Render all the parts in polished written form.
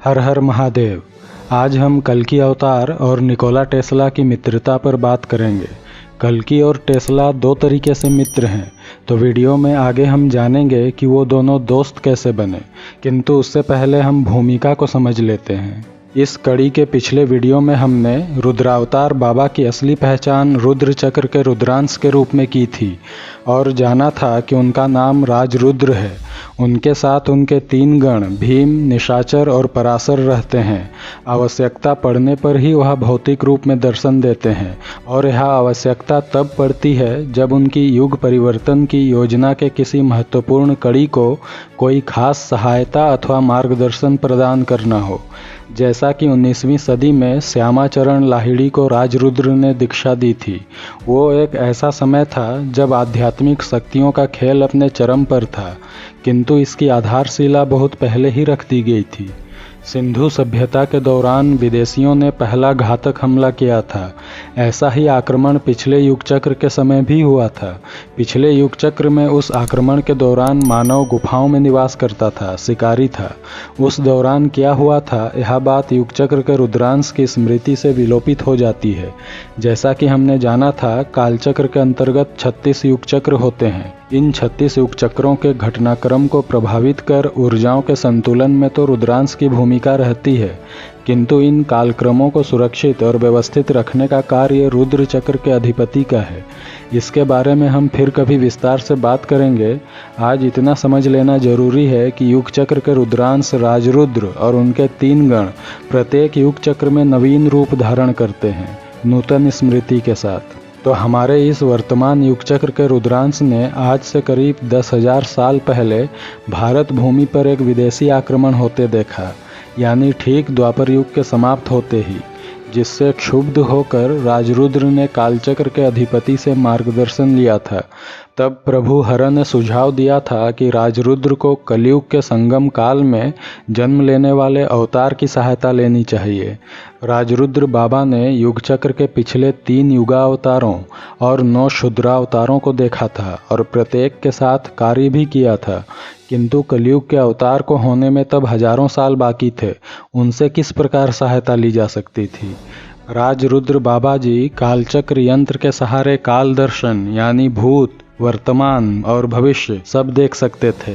हर हर महादेव। आज हम कल्कि अवतार और निकोला टेस्ला की मित्रता पर बात करेंगे। कल्कि और टेस्ला दो तरीके से मित्र हैं, तो वीडियो में आगे हम जानेंगे कि वो दोनों दोस्त कैसे बने। किंतु उससे पहले हम भूमिका को समझ लेते हैं। इस कड़ी के पिछले वीडियो में हमने रुद्रावतार बाबा की असली पहचान रुद्र चक्र के रुद्रांश के रूप में की थी और जाना था कि उनका नाम राजरुद्र है। उनके साथ उनके तीन गण भीम, निशाचर और पराशर रहते हैं। आवश्यकता पड़ने पर ही वह भौतिक रूप में दर्शन देते हैं और यह आवश्यकता तब पड़ती है जब उनकी युग परिवर्तन की योजना के किसी महत्वपूर्ण कड़ी को कोई खास सहायता अथवा मार्गदर्शन प्रदान करना हो। जैसा कि 19वीं सदी में श्यामाचरण लाहिड़ी को राजरुद्र ने दीक्षा दी थी। वो एक ऐसा समय था जब आध्यात्मिक शक्तियों का खेल अपने चरम पर था, किंतु इसकी आधारशिला बहुत पहले ही रख दी गई थी। सिंधु सभ्यता के दौरान विदेशियों ने पहला घातक हमला किया था। ऐसा ही आक्रमण पिछले युग चक्र के समय भी हुआ था। पिछले युग चक्र में उस आक्रमण के दौरान मानव गुफाओं में निवास करता था, शिकारी था। उस दौरान क्या हुआ था, यह बात युग चक्र के रुद्रांश की स्मृति से विलोपित हो जाती है। जैसा कि हमने जाना था, कालचक्र के अंतर्गत 36 युग चक्र होते हैं। इन 36 युग चक्रों के घटनाक्रम को प्रभावित कर ऊर्जाओं के संतुलन में तो रुद्रांश की भूमिका रहती है, किंतु इन कालक्रमों को सुरक्षित और व्यवस्थित रखने का कार्य रुद्र चक्र के अधिपति का है। इसके बारे में हम फिर कभी विस्तार से बात करेंगे। आज इतना समझ लेना जरूरी है कि युग चक्र के रुद्रांश राजरुद्र और उनके तीन गण प्रत्येक युग चक्र में नवीन रूप धारण करते हैं, नूतन स्मृति के साथ। तो हमारे इस वर्तमान युग चक्र के रुद्रांश ने आज से करीब 10,000 साल पहले भारत भूमि पर एक विदेशी आक्रमण होते देखा, यानी ठीक द्वापर युग के समाप्त होते ही, जिससे क्षुब्ध होकर राजरुद्र ने कालचक्र के अधिपति से मार्गदर्शन लिया था। तब प्रभु हर ने सुझाव दिया था कि राजरुद्र को कलयुग के संगम काल में जन्म लेने वाले अवतार की सहायता लेनी चाहिए। राजरुद्र बाबा ने युग चक्र के पिछले 3 युगावतारों और 9 क्षुद्रावतारों को देखा था और प्रत्येक के साथ कार्य भी किया था, किंतु कलयुग के अवतार को होने में तब हजारों साल बाकी थे। उनसे किस प्रकार सहायता ली जा सकती थी? राजरुद्र बाबा जी कालचक्र यंत्र के सहारे काल दर्शन यानी भूत, वर्तमान और भविष्य सब देख सकते थे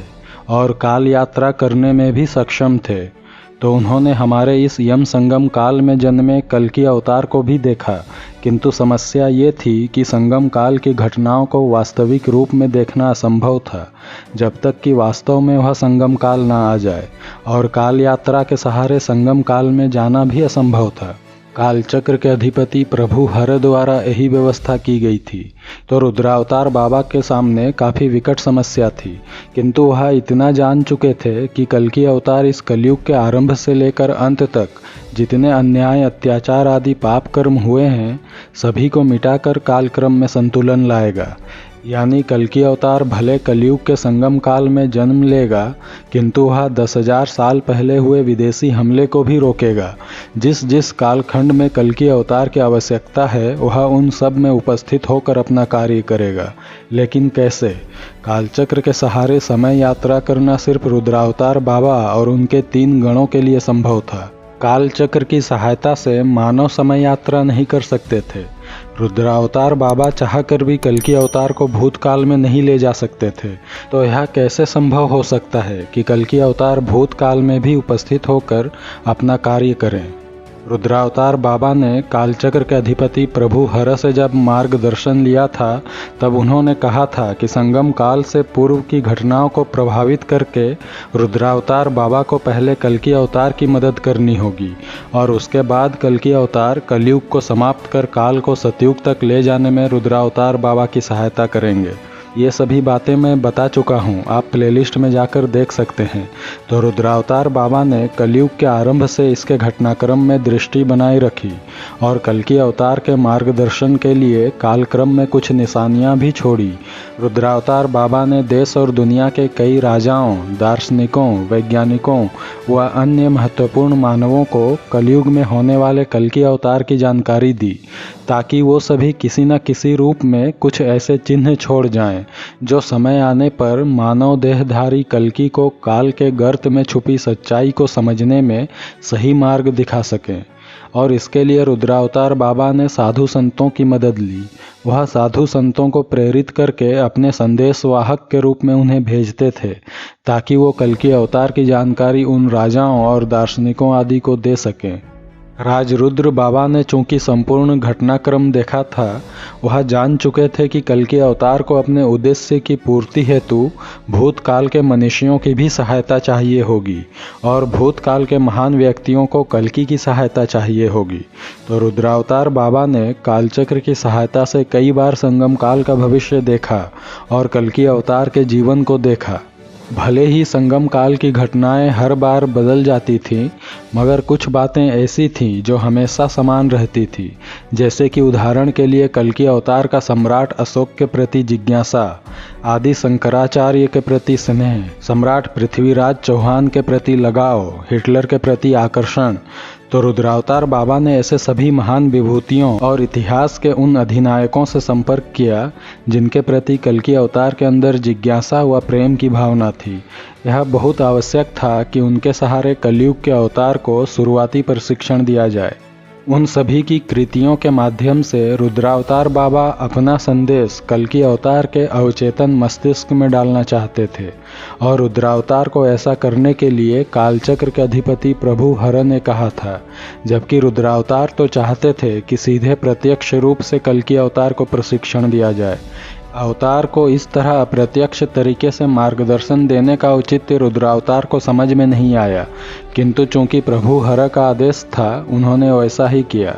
और काल यात्रा करने में भी सक्षम थे। तो उन्होंने हमारे इस यम संगम काल में जन्मे कल्कि अवतार को भी देखा, किंतु समस्या ये थी कि संगम काल की घटनाओं को वास्तविक रूप में देखना असंभव था, जब तक कि वास्तव में वह संगम काल ना आ जाए, और काल यात्रा के सहारे संगम काल में जाना भी असंभव था। कालचक्र के अधिपति प्रभु हर द्वारा यही व्यवस्था की गई थी। तो रुद्रावतार बाबा के सामने काफ़ी विकट समस्या थी, किंतु वह इतना जान चुके थे कि कल्कि अवतार इस कलयुग के आरंभ से लेकर अंत तक जितने अन्याय, अत्याचार आदि पाप कर्म हुए हैं, सभी को मिटाकर कालक्रम में संतुलन लाएगा। यानी कल्कि अवतार भले कलयुग के संगम काल में जन्म लेगा, किंतु वह 10,000 साल पहले हुए विदेशी हमले को भी रोकेगा। जिस जिस कालखंड में कल्कि अवतार की आवश्यकता है, वह उन सब में उपस्थित होकर अपना कार्य करेगा। लेकिन कैसे? कालचक्र के सहारे समय यात्रा करना सिर्फ रुद्रावतार बाबा और उनके 3 गणों के लिए संभव था। कालचक्र की सहायता से मानव समय यात्रा नहीं कर सकते थे। रुद्रावतार बाबा चाहकर भी कल्कि अवतार को भूतकाल में नहीं ले जा सकते थे। तो यह कैसे संभव हो सकता है कि कल्कि अवतार भूतकाल में भी उपस्थित होकर अपना कार्य करें? रुद्रावतार बाबा ने कालचक्र के अधिपति प्रभु हर से जब मार्गदर्शन लिया था, तब उन्होंने कहा था कि संगम काल से पूर्व की घटनाओं को प्रभावित करके रुद्रावतार बाबा को पहले कल्कि अवतार की मदद करनी होगी और उसके बाद कल्कि अवतार कलयुग को समाप्त कर काल को सतयुग तक ले जाने में रुद्रावतार बाबा की सहायता करेंगे। ये सभी बातें मैं बता चुका हूँ, आप प्लेलिस्ट में जाकर देख सकते हैं। तो रुद्रावतार बाबा ने कलयुग के आरंभ से इसके घटनाक्रम में दृष्टि बनाए रखी और कल्कि अवतार के मार्गदर्शन के लिए कालक्रम में कुछ निशानियाँ भी छोड़ी। रुद्रावतार बाबा ने देश और दुनिया के कई राजाओं, दार्शनिकों, वैज्ञानिकों व अन्य महत्वपूर्ण मानवों को कलयुग में होने वाले कल्कि अवतार की जानकारी दी, ताकि वो सभी किसी न किसी रूप में कुछ ऐसे चिन्ह छोड़ जाएं जो समय आने पर मानव देहधारी कल्कि को काल के गर्त में छुपी सच्चाई को समझने में सही मार्ग दिखा सकें। और इसके लिए रुद्रावतार बाबा ने साधु संतों की मदद ली। वह साधु संतों को प्रेरित करके अपने संदेशवाहक के रूप में उन्हें भेजते थे ताकि वो कल्कि अवतार की जानकारी उन राजाओं और दार्शनिकों आदि को दे सकें। राजरुद्र बाबा ने चूंकि संपूर्ण घटनाक्रम देखा था, वह जान चुके थे कि कल्कि अवतार को अपने उद्देश्य की पूर्ति हेतु भूतकाल के मनुष्यों की भी सहायता चाहिए होगी और भूतकाल के महान व्यक्तियों को कल्कि की सहायता चाहिए होगी। तो रुद्रावतार बाबा ने कालचक्र की सहायता से कई बार संगम काल का भविष्य देखा और कल्कि अवतार के जीवन को देखा। भले ही संगम काल की घटनाएं हर बार बदल जाती थीं, मगर कुछ बातें ऐसी थीं जो हमेशा समान रहती थी। जैसे कि उदाहरण के लिए कल्कि अवतार का सम्राट अशोक के प्रति जिज्ञासा, आदि शंकराचार्य के प्रति स्नेह, सम्राट पृथ्वीराज चौहान के प्रति लगाव, हिटलर के प्रति आकर्षण। तो रुद्रावतार बाबा ने ऐसे सभी महान विभूतियों और इतिहास के उन अधिनायकों से संपर्क किया जिनके प्रति कल्कि अवतार के अंदर जिज्ञासा व प्रेम की भावना थी। यह बहुत आवश्यक था कि उनके सहारे कलयुग के अवतार को शुरुआती प्रशिक्षण दिया जाए। उन सभी की कृतियों के माध्यम से रुद्रावतार बाबा अपना संदेश कल्कि अवतार के अवचेतन मस्तिष्क में डालना चाहते थे और रुद्रावतार को ऐसा करने के लिए कालचक्र के अधिपति प्रभु हर ने कहा था, जबकि रुद्रावतार तो चाहते थे कि सीधे प्रत्यक्ष रूप से कल्कि अवतार को प्रशिक्षण दिया जाए। अवतार को इस तरह अप्रत्यक्ष तरीके से मार्गदर्शन देने का औचित्य रुद्रावतार को समझ में नहीं आया, किंतु चूंकि प्रभु हर का आदेश था, उन्होंने वैसा ही किया।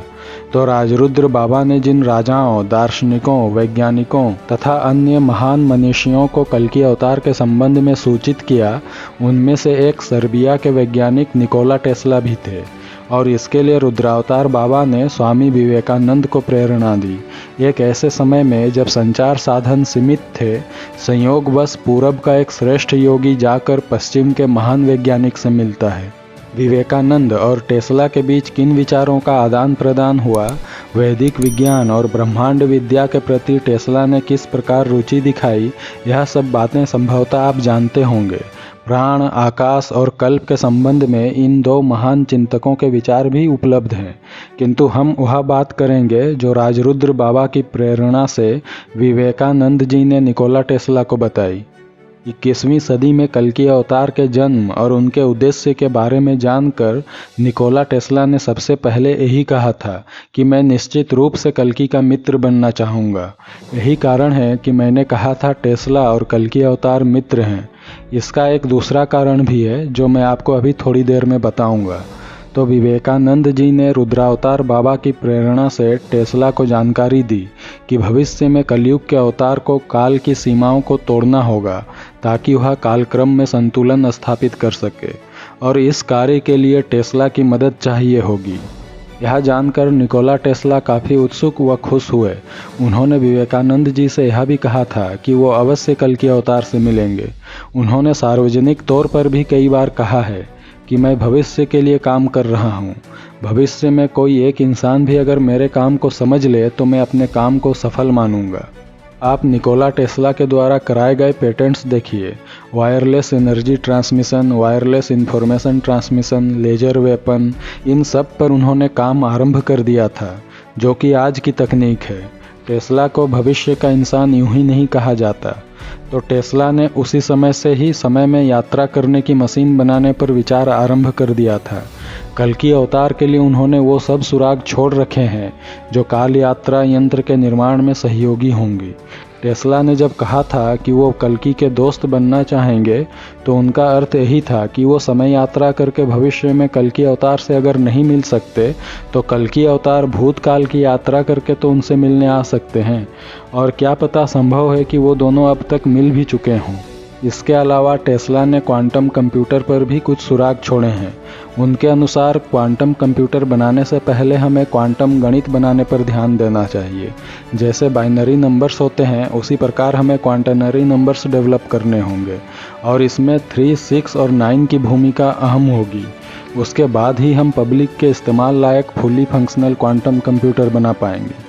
तो राजरुद्र बाबा ने जिन राजाओं, दार्शनिकों, वैज्ञानिकों तथा अन्य महान मनीषियों को कल्कि अवतार के संबंध में सूचित किया, उनमें से एक सर्बिया के वैज्ञानिक निकोला टेस्ला भी थे। और इसके लिए रुद्रावतार बाबा ने स्वामी विवेकानंद को प्रेरणा दी। एक ऐसे समय में जब संचार साधन सीमित थे, संयोगवश पूरब का एक श्रेष्ठ योगी जाकर पश्चिम के महान वैज्ञानिक से मिलता है। विवेकानंद और टेस्ला के बीच किन विचारों का आदान प्रदान हुआ, वैदिक विज्ञान और ब्रह्मांड विद्या के प्रति टेस्ला ने किस प्रकार रुचि दिखाई, यह सब बातें संभवतः आप जानते होंगे। प्राण, आकाश और कल्प के संबंध में इन दो महान चिंतकों के विचार भी उपलब्ध हैं, किंतु हम वह बात करेंगे जो राजरुद्र बाबा की प्रेरणा से विवेकानंद जी ने निकोला टेस्ला को बताई। 21वीं सदी में कल्कि अवतार के जन्म और उनके उद्देश्य के बारे में जानकर निकोला टेस्ला ने सबसे पहले यही कहा था कि मैं निश्चित रूप से कल्कि का मित्र बनना चाहूँगा। यही कारण है कि मैंने कहा था टेस्ला और कल्कि अवतार मित्र हैं। इसका एक दूसरा कारण भी है जो मैं आपको अभी थोड़ी देर में बताऊंगा। तो विवेकानंद जी ने रुद्रावतार बाबा की प्रेरणा से टेस्ला को जानकारी दी कि भविष्य में कलयुग के अवतार को काल की सीमाओं को तोड़ना होगा ताकि वह कालक्रम में संतुलन स्थापित कर सके, और इस कार्य के लिए टेस्ला की मदद चाहिए होगी। यह जानकर निकोला टेस्ला काफ़ी उत्सुक व खुश हुए। उन्होंने विवेकानंद जी से यह भी कहा था कि वो अवश्य कल्कि अवतार से मिलेंगे। उन्होंने सार्वजनिक तौर पर भी कई बार कहा है कि मैं भविष्य के लिए काम कर रहा हूँ। भविष्य में कोई एक इंसान भी अगर मेरे काम को समझ ले तो मैं अपने काम को सफल मानूंगा। आप निकोला टेस्ला के द्वारा कराए गए पेटेंट्स देखिए। Wireless energy transmission, wireless information transmission, laser weapon, इन सब पर उन्होंने काम आरंभ कर दिया था, जो कि आज की तकनीक है। टेस्ला को भविष्य का इंसान यूं ही नहीं कहा जाता। तो टेस्ला ने उसी समय से ही समय में यात्रा करने की मशीन बनाने पर विचार आरंभ कर दिया था। कल्कि अवतार के लिए उन्होंने वो सब सुराग छोड़ रखे हैं जो काल यात्रा यंत्र के निर्माण में सहयोगी होंगी। टेस्ला ने जब कहा था कि वो कल्कि के दोस्त बनना चाहेंगे, तो उनका अर्थ यही था कि वो समय यात्रा करके भविष्य में कल्कि अवतार से अगर नहीं मिल सकते तो कल्कि अवतार भूतकाल की यात्रा करके तो उनसे मिलने आ सकते हैं, और क्या पता संभव है कि वो दोनों अब तक मिल भी चुके हों। इसके अलावा टेस्ला ने क्वांटम कंप्यूटर पर भी कुछ सुराग छोड़े हैं। उनके अनुसार क्वांटम कंप्यूटर बनाने से पहले हमें क्वांटम गणित बनाने पर ध्यान देना चाहिए। जैसे बाइनरी नंबर्स होते हैं, उसी प्रकार हमें क्वांटनरी नंबर्स डेवलप करने होंगे, और इसमें 3, 6 और 9 की भूमिका अहम होगी। उसके बाद ही हम पब्लिक के इस्तेमाल लायक फुली फंक्शनल क्वांटम कंप्यूटर बना पाएंगे।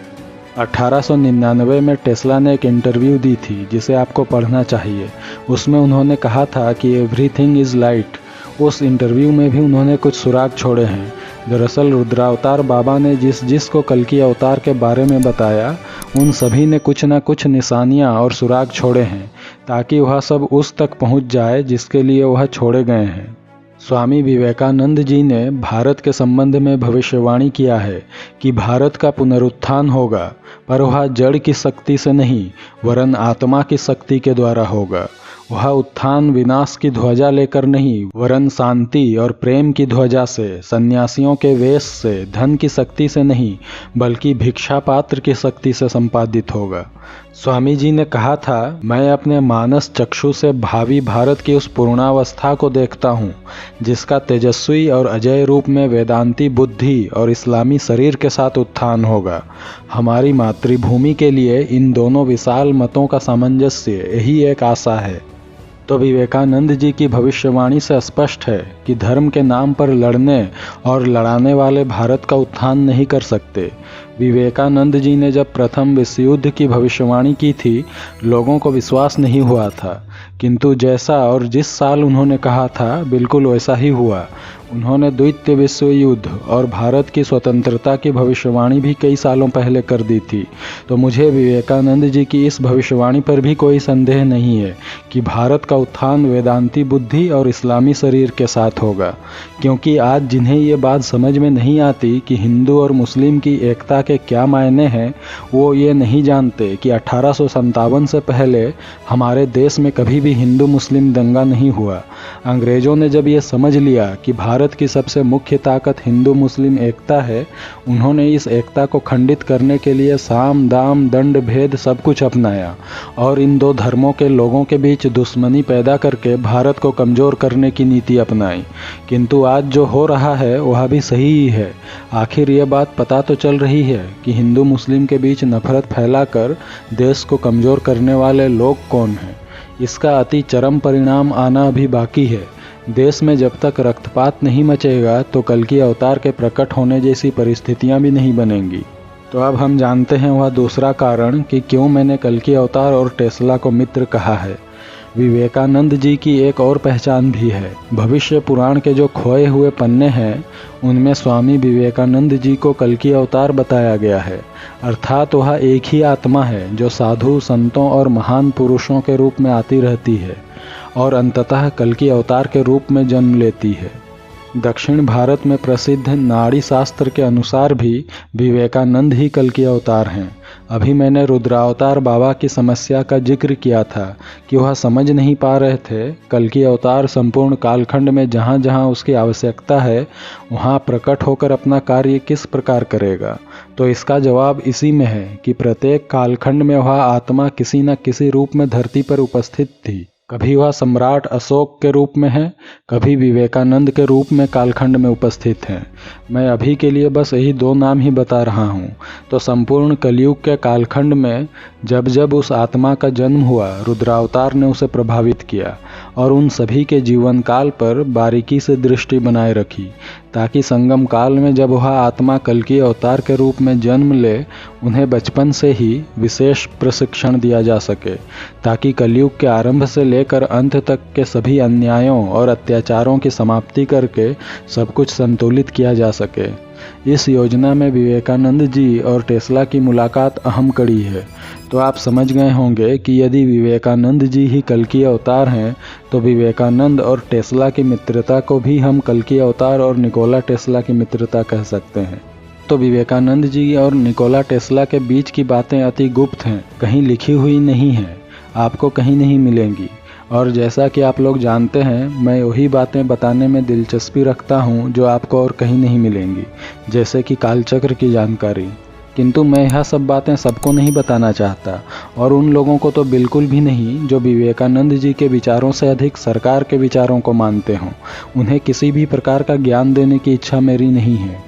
1899 में टेस्ला ने एक इंटरव्यू दी थी जिसे आपको पढ़ना चाहिए। उसमें उन्होंने कहा था कि एवरीथिंग इज़ लाइट। उस इंटरव्यू में भी उन्होंने कुछ सुराग छोड़े हैं। दरअसल रुद्रावतार बाबा ने जिसको कल्कि अवतार के बारे में बताया, उन सभी ने कुछ न कुछ निशानियां और सुराग छोड़े हैं ताकि वह सब उस तक पहुंच जाए जिसके लिए वह छोड़े गए हैं। स्वामी विवेकानंद जी ने भारत के संबंध में भविष्यवाणी किया है कि भारत का पुनरुत्थान होगा, पर वह जड़ की शक्ति से नहीं वरन आत्मा की शक्ति के द्वारा होगा। वह उत्थान विनाश की ध्वजा लेकर नहीं वरन शांति और प्रेम की ध्वजा से, सन्यासियों के वेश से, धन की शक्ति से नहीं बल्कि भिक्षा पात्र की शक्ति से संपादित होगा। स्वामी जी ने कहा था, मैं अपने मानस चक्षु से भावी भारत की उस पूर्णावस्था को देखता हूँ जिसका तेजस्वी और अजय रूप में वेदांती बुद्धि और इस्लामी शरीर के साथ उत्थान होगा। हमारी मातृभूमि के लिए इन दोनों विशाल मतों का सामंजस्य यही एक आशा है। तो विवेकानंद जी की भविष्यवाणी से स्पष्ट है कि धर्म के नाम पर लड़ने और लड़ाने वाले भारत का उत्थान नहीं कर सकते। विवेकानंद जी ने जब प्रथम विश्व युद्ध की भविष्यवाणी की थी, लोगों को विश्वास नहीं हुआ था, किंतु जैसा और जिस साल उन्होंने कहा था बिल्कुल वैसा ही हुआ। उन्होंने द्वितीय विश्व युद्ध और भारत की स्वतंत्रता की भविष्यवाणी भी कई सालों पहले कर दी थी। तो मुझे विवेकानंद जी की इस भविष्यवाणी पर भी कोई संदेह नहीं है कि भारत का उत्थान वेदांती बुद्धि और इस्लामी शरीर के साथ होगा, क्योंकि आज जिन्हें ये बात समझ में नहीं आती कि हिंदू और मुस्लिम की एकता के क्या मायने हैं, वो ये नहीं जानते कि 1857 से पहले हमारे देश में कभी भी हिंदू मुस्लिम दंगा नहीं हुआ। अंग्रेज़ों ने जब ये समझ लिया कि भारत की सबसे मुख्य ताकत हिंदू मुस्लिम एकता है, उन्होंने इस एकता को खंडित करने के लिए साम दाम दंड भेद सब कुछ अपनाया और इन दो धर्मों के लोगों के बीच दुश्मनी पैदा करके भारत को कमज़ोर करने की नीति अपनाई। किंतु आज जो हो रहा है वह भी सही ही है। आखिर ये बात पता तो चल रही है कि हिंदू मुस्लिम के बीच नफरत फैलाकर देश को कमज़ोर करने वाले लोग कौन हैं। इसका अति चरम परिणाम आना अभी बाकी है। देश में जब तक रक्तपात नहीं मचेगा तो कल्कि अवतार के प्रकट होने जैसी परिस्थितियां भी नहीं बनेंगी। तो अब हम जानते हैं वह दूसरा कारण कि क्यों मैंने कल्कि अवतार और टेस्ला को मित्र कहा है। विवेकानंद जी की एक और पहचान भी है। भविष्य पुराण के जो खोए हुए पन्ने हैं उनमें स्वामी विवेकानंद जी को कल्कि अवतार बताया गया है, अर्थात वह एक ही आत्मा है जो साधु संतों और महान पुरुषों के रूप में आती रहती है और अंततः कल्कि अवतार के रूप में जन्म लेती है। दक्षिण भारत में प्रसिद्ध नाड़ी शास्त्र के अनुसार भी विवेकानंद ही कल्कि अवतार हैं। अभी मैंने रुद्रावतार बाबा की समस्या का जिक्र किया था कि वह समझ नहीं पा रहे थे कल्कि अवतार संपूर्ण कालखंड में जहाँ जहाँ उसकी आवश्यकता है वहाँ प्रकट होकर अपना कार्य किस प्रकार करेगा। तो इसका जवाब इसी में है कि प्रत्येक कालखंड में वह आत्मा किसी न किसी रूप में धरती पर उपस्थित थी। कभी वह सम्राट अशोक के रूप में है, कभी विवेकानंद के रूप में कालखंड में उपस्थित हैं। मैं अभी के लिए बस यही दो नाम ही बता रहा हूँ। तो संपूर्ण कलयुग के कालखंड में जब जब उस आत्मा का जन्म हुआ, रुद्रावतार ने उसे प्रभावित किया और उन सभी के जीवन काल पर बारीकी से दृष्टि बनाए रखी, ताकि संगम काल में जब वह आत्मा कल्कि अवतार के रूप में जन्म ले, उन्हें बचपन से ही विशेष प्रशिक्षण दिया जा सके, ताकि कलयुग के आरंभ से लेकर अंत तक के सभी अन्यायों और अत्याचारों की समाप्ति करके सब कुछ संतुलित किया जा सके। इस योजना में विवेकानंद जी और टेस्ला की मुलाकात अहम कड़ी है। तो आप समझ गए होंगे कि यदि विवेकानंद जी ही कल्कि अवतार हैं तो विवेकानंद और टेस्ला की मित्रता को भी हम कल्कि अवतार और निकोला टेस्ला की मित्रता कह सकते हैं। तो विवेकानंद जी और निकोला टेस्ला के बीच की बातें अति गुप्त हैं, कहीं लिखी हुई नहीं हैं, आपको कहीं नहीं मिलेंगी। और जैसा कि आप लोग जानते हैं, मैं वही बातें बताने में दिलचस्पी रखता हूं जो आपको और कहीं नहीं मिलेंगी, जैसे कि कालचक्र की जानकारी। किंतु मैं यह सब बातें सबको नहीं बताना चाहता, और उन लोगों को तो बिल्कुल भी नहीं जो विवेकानंद जी के विचारों से अधिक सरकार के विचारों को मानते हों। उन्हें किसी भी प्रकार का ज्ञान देने की इच्छा मेरी नहीं है,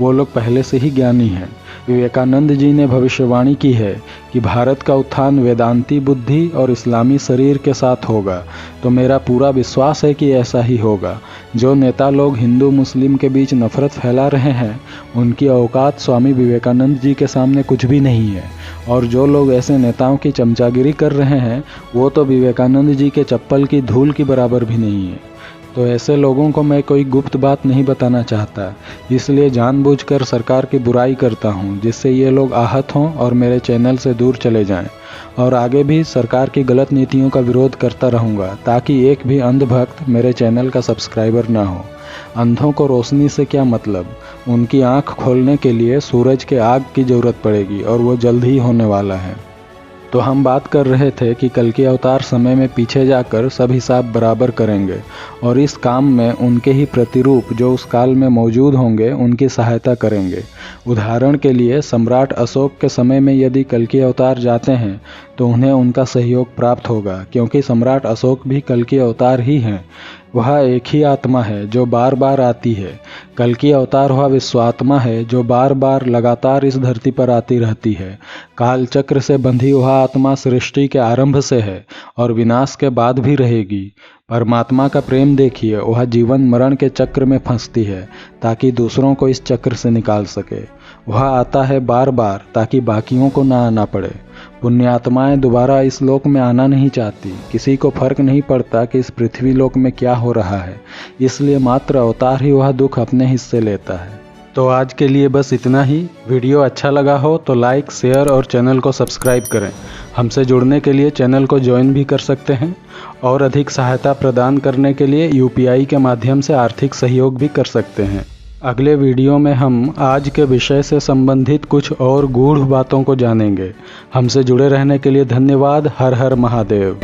वो लोग पहले से ही ज्ञानी हैं। विवेकानंद जी ने भविष्यवाणी की है कि भारत का उत्थान वेदांती बुद्धि और इस्लामी शरीर के साथ होगा, तो मेरा पूरा विश्वास है कि ऐसा ही होगा। जो नेता लोग हिंदू मुस्लिम के बीच नफरत फैला रहे हैं, उनकी औकात स्वामी विवेकानंद जी के सामने कुछ भी नहीं है, और जो लोग ऐसे नेताओं की चमचागिरी कर रहे हैं, वो तो विवेकानंद जी के चप्पल की धूल की बराबर भी नहीं है। तो ऐसे लोगों को मैं कोई गुप्त बात नहीं बताना चाहता, इसलिए जानबूझकर सरकार की बुराई करता हूं, जिससे ये लोग आहत हों और मेरे चैनल से दूर चले जाएं। और आगे भी सरकार की गलत नीतियों का विरोध करता रहूंगा, ताकि एक भी अंधभक्त मेरे चैनल का सब्सक्राइबर ना हो। अंधों को रोशनी से क्या मतलब? उनकी आँख खोलने के लिए सूरज के आग की ज़रूरत पड़ेगी, और वो जल्द ही होने वाला है। तो हम बात कर रहे थे कि कल्कि अवतार समय में पीछे जाकर सब हिसाब बराबर करेंगे, और इस काम में उनके ही प्रतिरूप जो उस काल में मौजूद होंगे उनकी सहायता करेंगे। उदाहरण के लिए सम्राट अशोक के समय में यदि कल्कि अवतार जाते हैं तो उन्हें उनका सहयोग प्राप्त होगा, क्योंकि सम्राट अशोक भी कल्कि अवतार ही हैं। वह एक ही आत्मा है जो बार बार आती है। कल्कि अवतार वह विश्वात्मा है जो बार बार लगातार इस धरती पर आती रहती है। काल चक्र से बंधी वह आत्मा सृष्टि के आरंभ से है और विनाश के बाद भी रहेगी। परमात्मा का प्रेम देखिए, वह जीवन मरण के चक्र में फंसती है ताकि दूसरों को इस चक्र से निकाल सके। वह आता है बार बार ताकि बाकियों को ना आना पड़े। पुण्यात्माएं दोबारा इस लोक में आना नहीं चाहती। किसी को फर्क नहीं पड़ता कि इस पृथ्वी लोक में क्या हो रहा है, इसलिए मात्र अवतार ही वह दुख अपने हिस्से लेता है। तो आज के लिए बस इतना ही। वीडियो अच्छा लगा हो तो लाइक, शेयर और चैनल को सब्सक्राइब करें। हमसे जुड़ने के लिए चैनल को ज्वाइन भी कर सकते हैं, और अधिक सहायता प्रदान करने के लिए UPI के माध्यम से आर्थिक सहयोग भी कर सकते हैं। अगले वीडियो में हम आज के विषय से संबंधित कुछ और गूढ़ बातों को जानेंगे। हमसे जुड़े रहने के लिए धन्यवाद। हर हर महादेव।